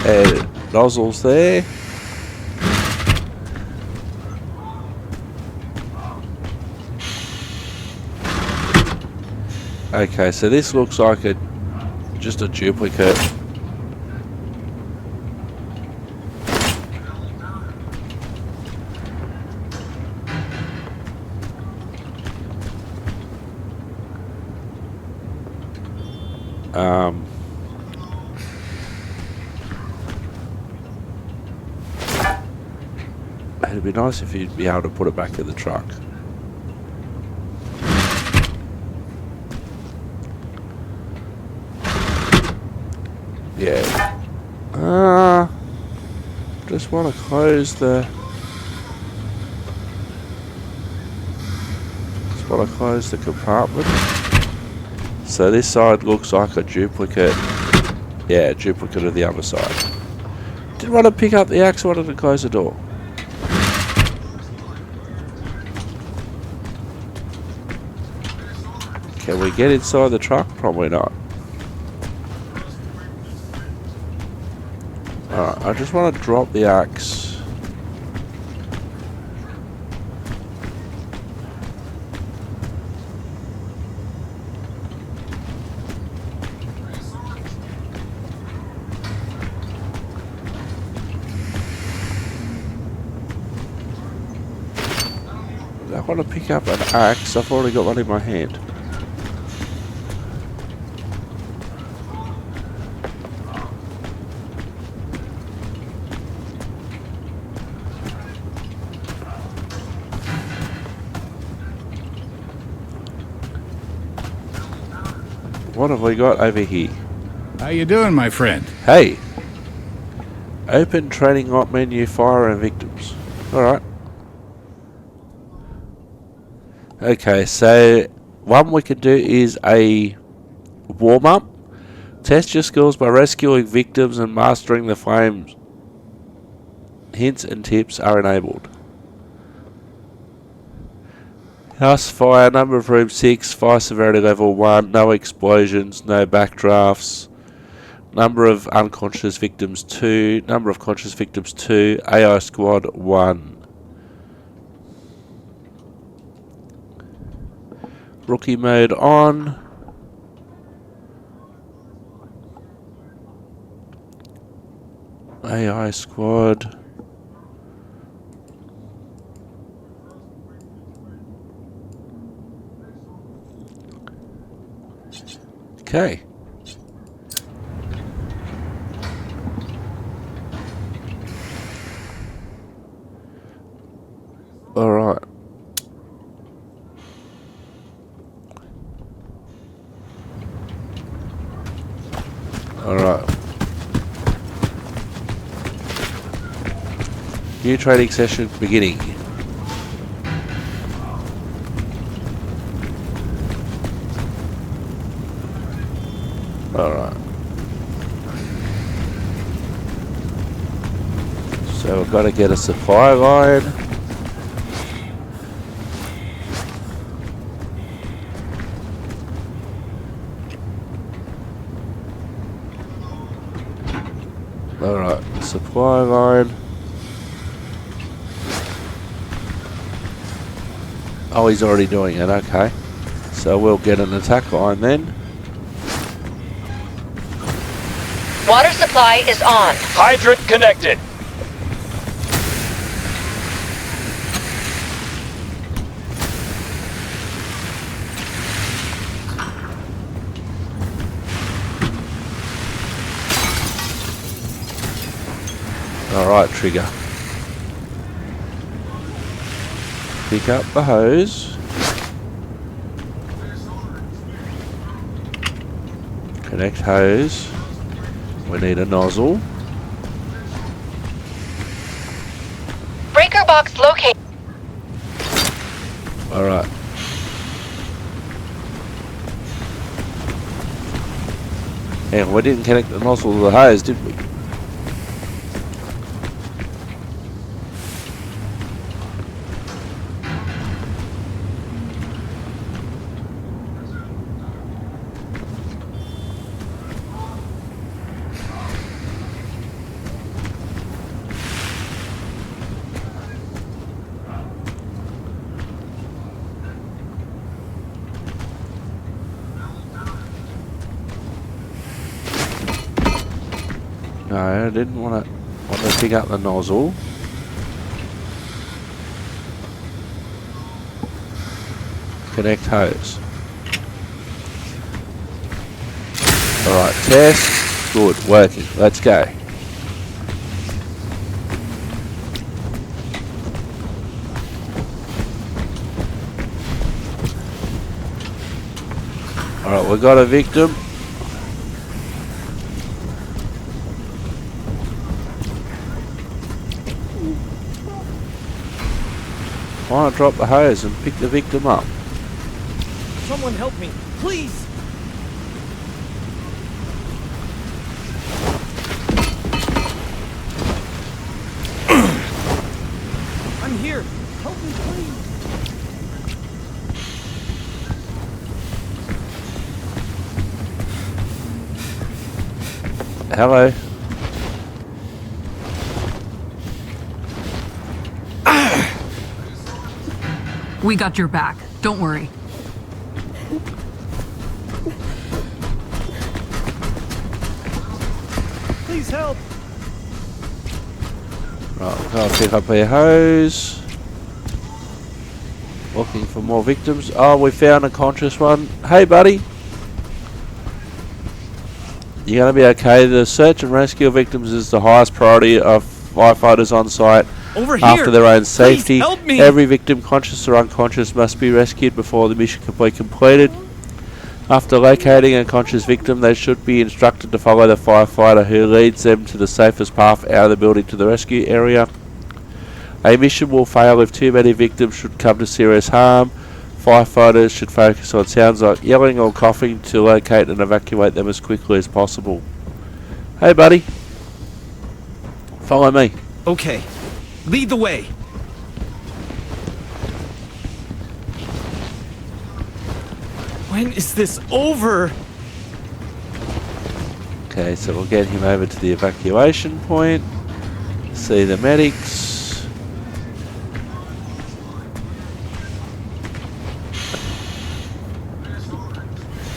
and nozzles there. Okay, so this looks like just a duplicate. It'd be nice if you'd be able to put it back in the truck. Yeah. Just want to close the. Just want to close the compartment. So this side looks like a duplicate. Yeah, a duplicate of the other side. Didn't want to pick up the axe. Wanted to close the door. Can we get inside the truck? Probably not. Alright, I just want to drop the axe. I want to pick up an axe. I've already got one in my hand. What have we got over here? How you doing, my friend? Hey! Open training op menu, fire and victims. Alright. Okay, so one we can do is a warm-up. Test your skills by rescuing victims and mastering the flames. Hints and tips are enabled. House fire, number of rooms 6, fire severity level 1, no explosions, no backdrafts. Number of unconscious victims 2, number of conscious victims 2, AI squad 1. Rookie mode on. AI squad. Okay. All right. All right. New training session beginning. Alright. So we've got to get a supply line. Alright, supply line. Oh, he's already doing it, okay. So we'll get an attack line then. Water supply is on. Hydrant connected. Alright, trigger. Pick up the hose. Connect hose. We need a nozzle. Breaker box located. Alright. And we didn't connect the nozzle to the hose, did we? No, I didn't want to pick up the nozzle. Connect hose. Alright, test. Good, working. Let's go. Alright, we got a victim. Why not drop the hose and pick the victim up? Someone help me, please! I'm here. Help me, please. Hello. We got your back. Don't worry. Please help. Right, we're going to pick up our hose. Looking for more victims. Oh, we found a conscious one. Hey, buddy. You're going to be okay. The search and rescue of victims is the highest priority of firefighters on site. Over here. After their own safety, Please help me. every victim, conscious or unconscious, must be rescued before the mission can be completed. After locating a conscious victim, they should be instructed to follow the firefighter who leads them to the safest path out of the building to the rescue area. A mission will fail if too many victims should come to serious harm. Firefighters should focus on sounds like yelling or coughing to locate and evacuate them as quickly as possible. Hey, buddy. Follow me. Okay. Lead the way. When is this over? Okay, so we'll get him over to the evacuation point. See the medics.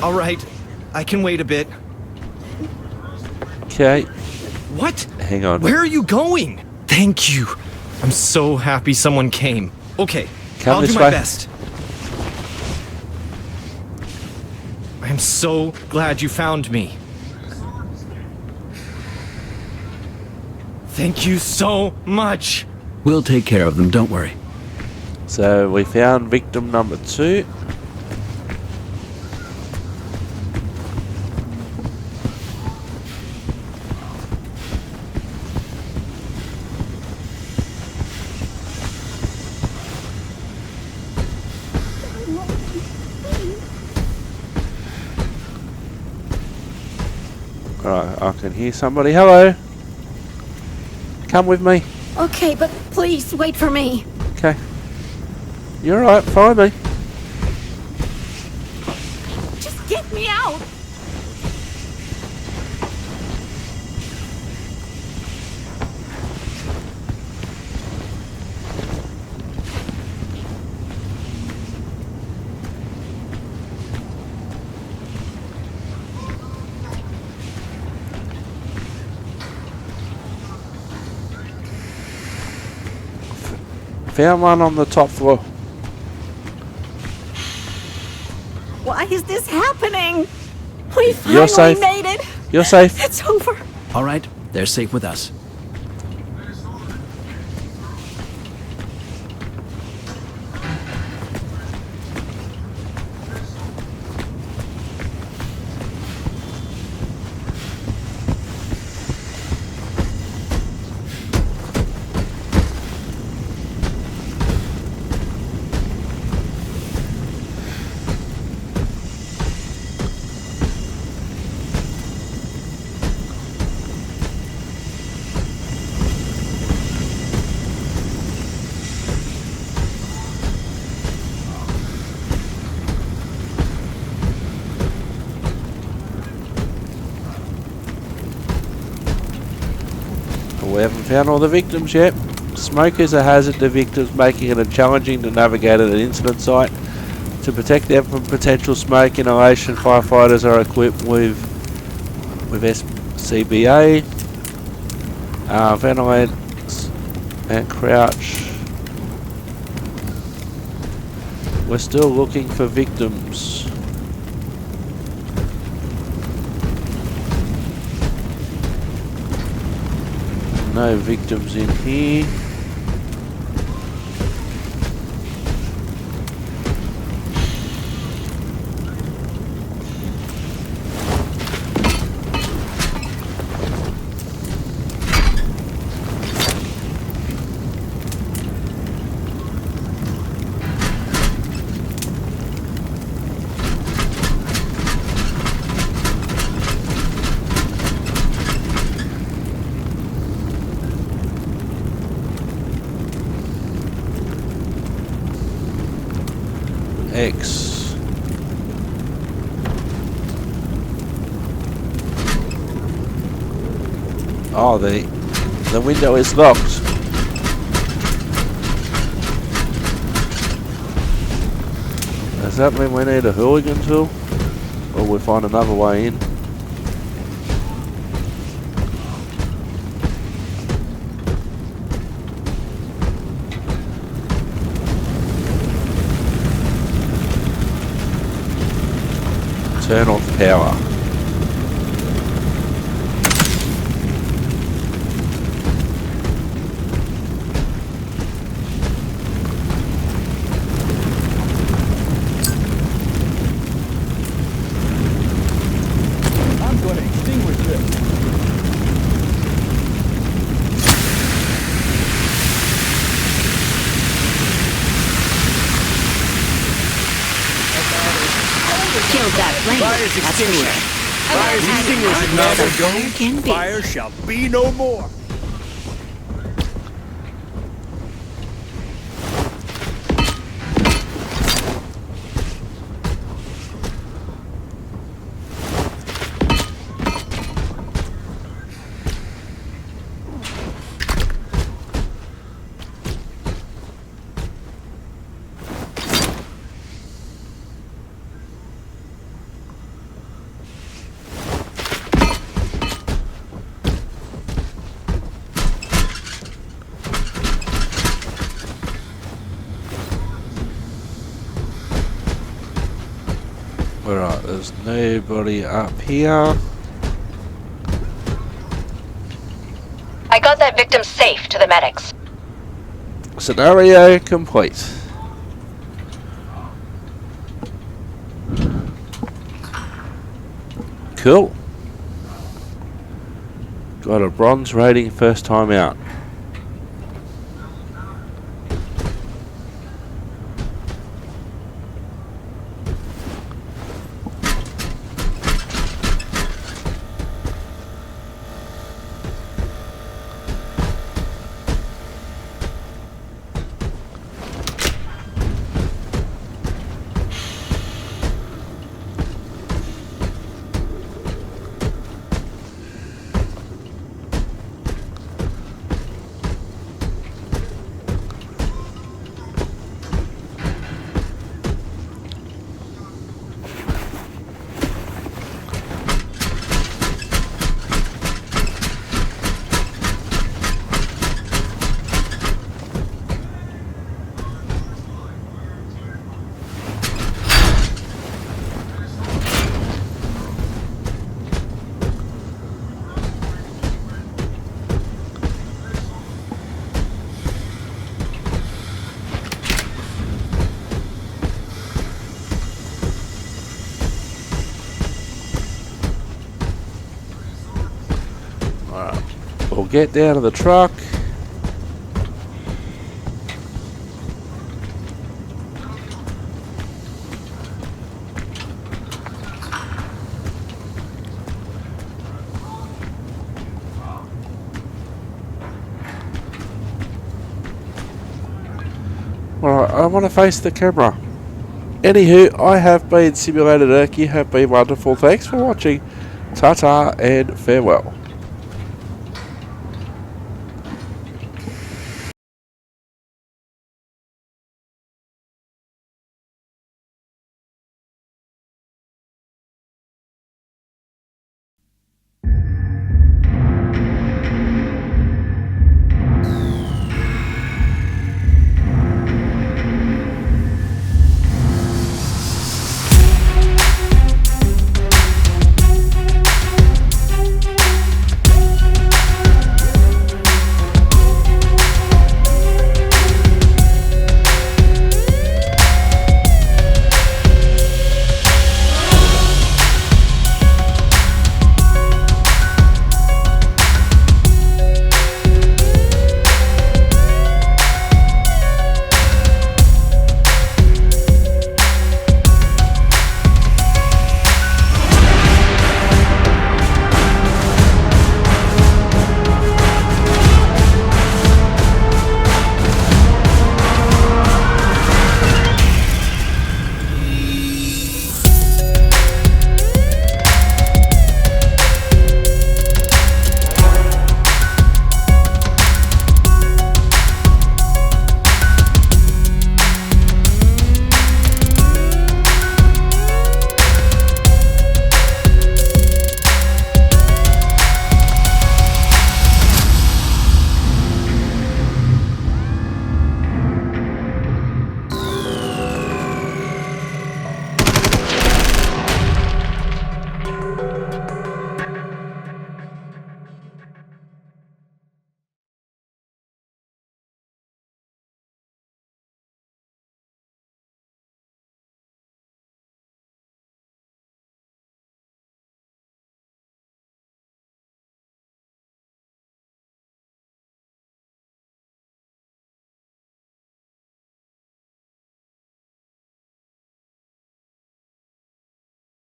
All right. I can wait a bit. Okay. What? Hang on. Where are you going? Thank you. I'm so happy someone came. Okay, Come I'll this do my way. best. I am so glad you found me. Thank you so much. We'll take care of them, don't worry. So we found victim number 2. Alright, I can hear somebody. Hello. Come with me. Okay, but please wait for me. Okay. You're alright, follow me. Just get me out. Found one on the top floor. Why is this happening? We You're finally safe. made it. You're safe. It's over. All right, they're safe with us. We haven't found all the victims yet. Smoke is a hazard to victims, making it challenging to navigate at an incident site. To protect them from potential smoke inhalation, firefighters are equipped with SCBA. Ventilate and crouch. We're still looking for victims. No victims in here. X. Oh, the window is locked. Does that mean we need a hooligan tool? Or we'll find another way in? Turn off power. I'm going to extinguish this. Killed that flame. Fire's That's for extinguished. sure. Fire's extinguished. Fire can be. Fire shall be no more. Alright, there's nobody up here. I got that victim safe to the medics. Scenario complete. Cool. Got a bronze rating first time out. We'll get down to the truck. Alright, I want to face the camera. Anywho, I have been Simulated Erk. You have been wonderful. Thanks for watching. Ta-ta and farewell.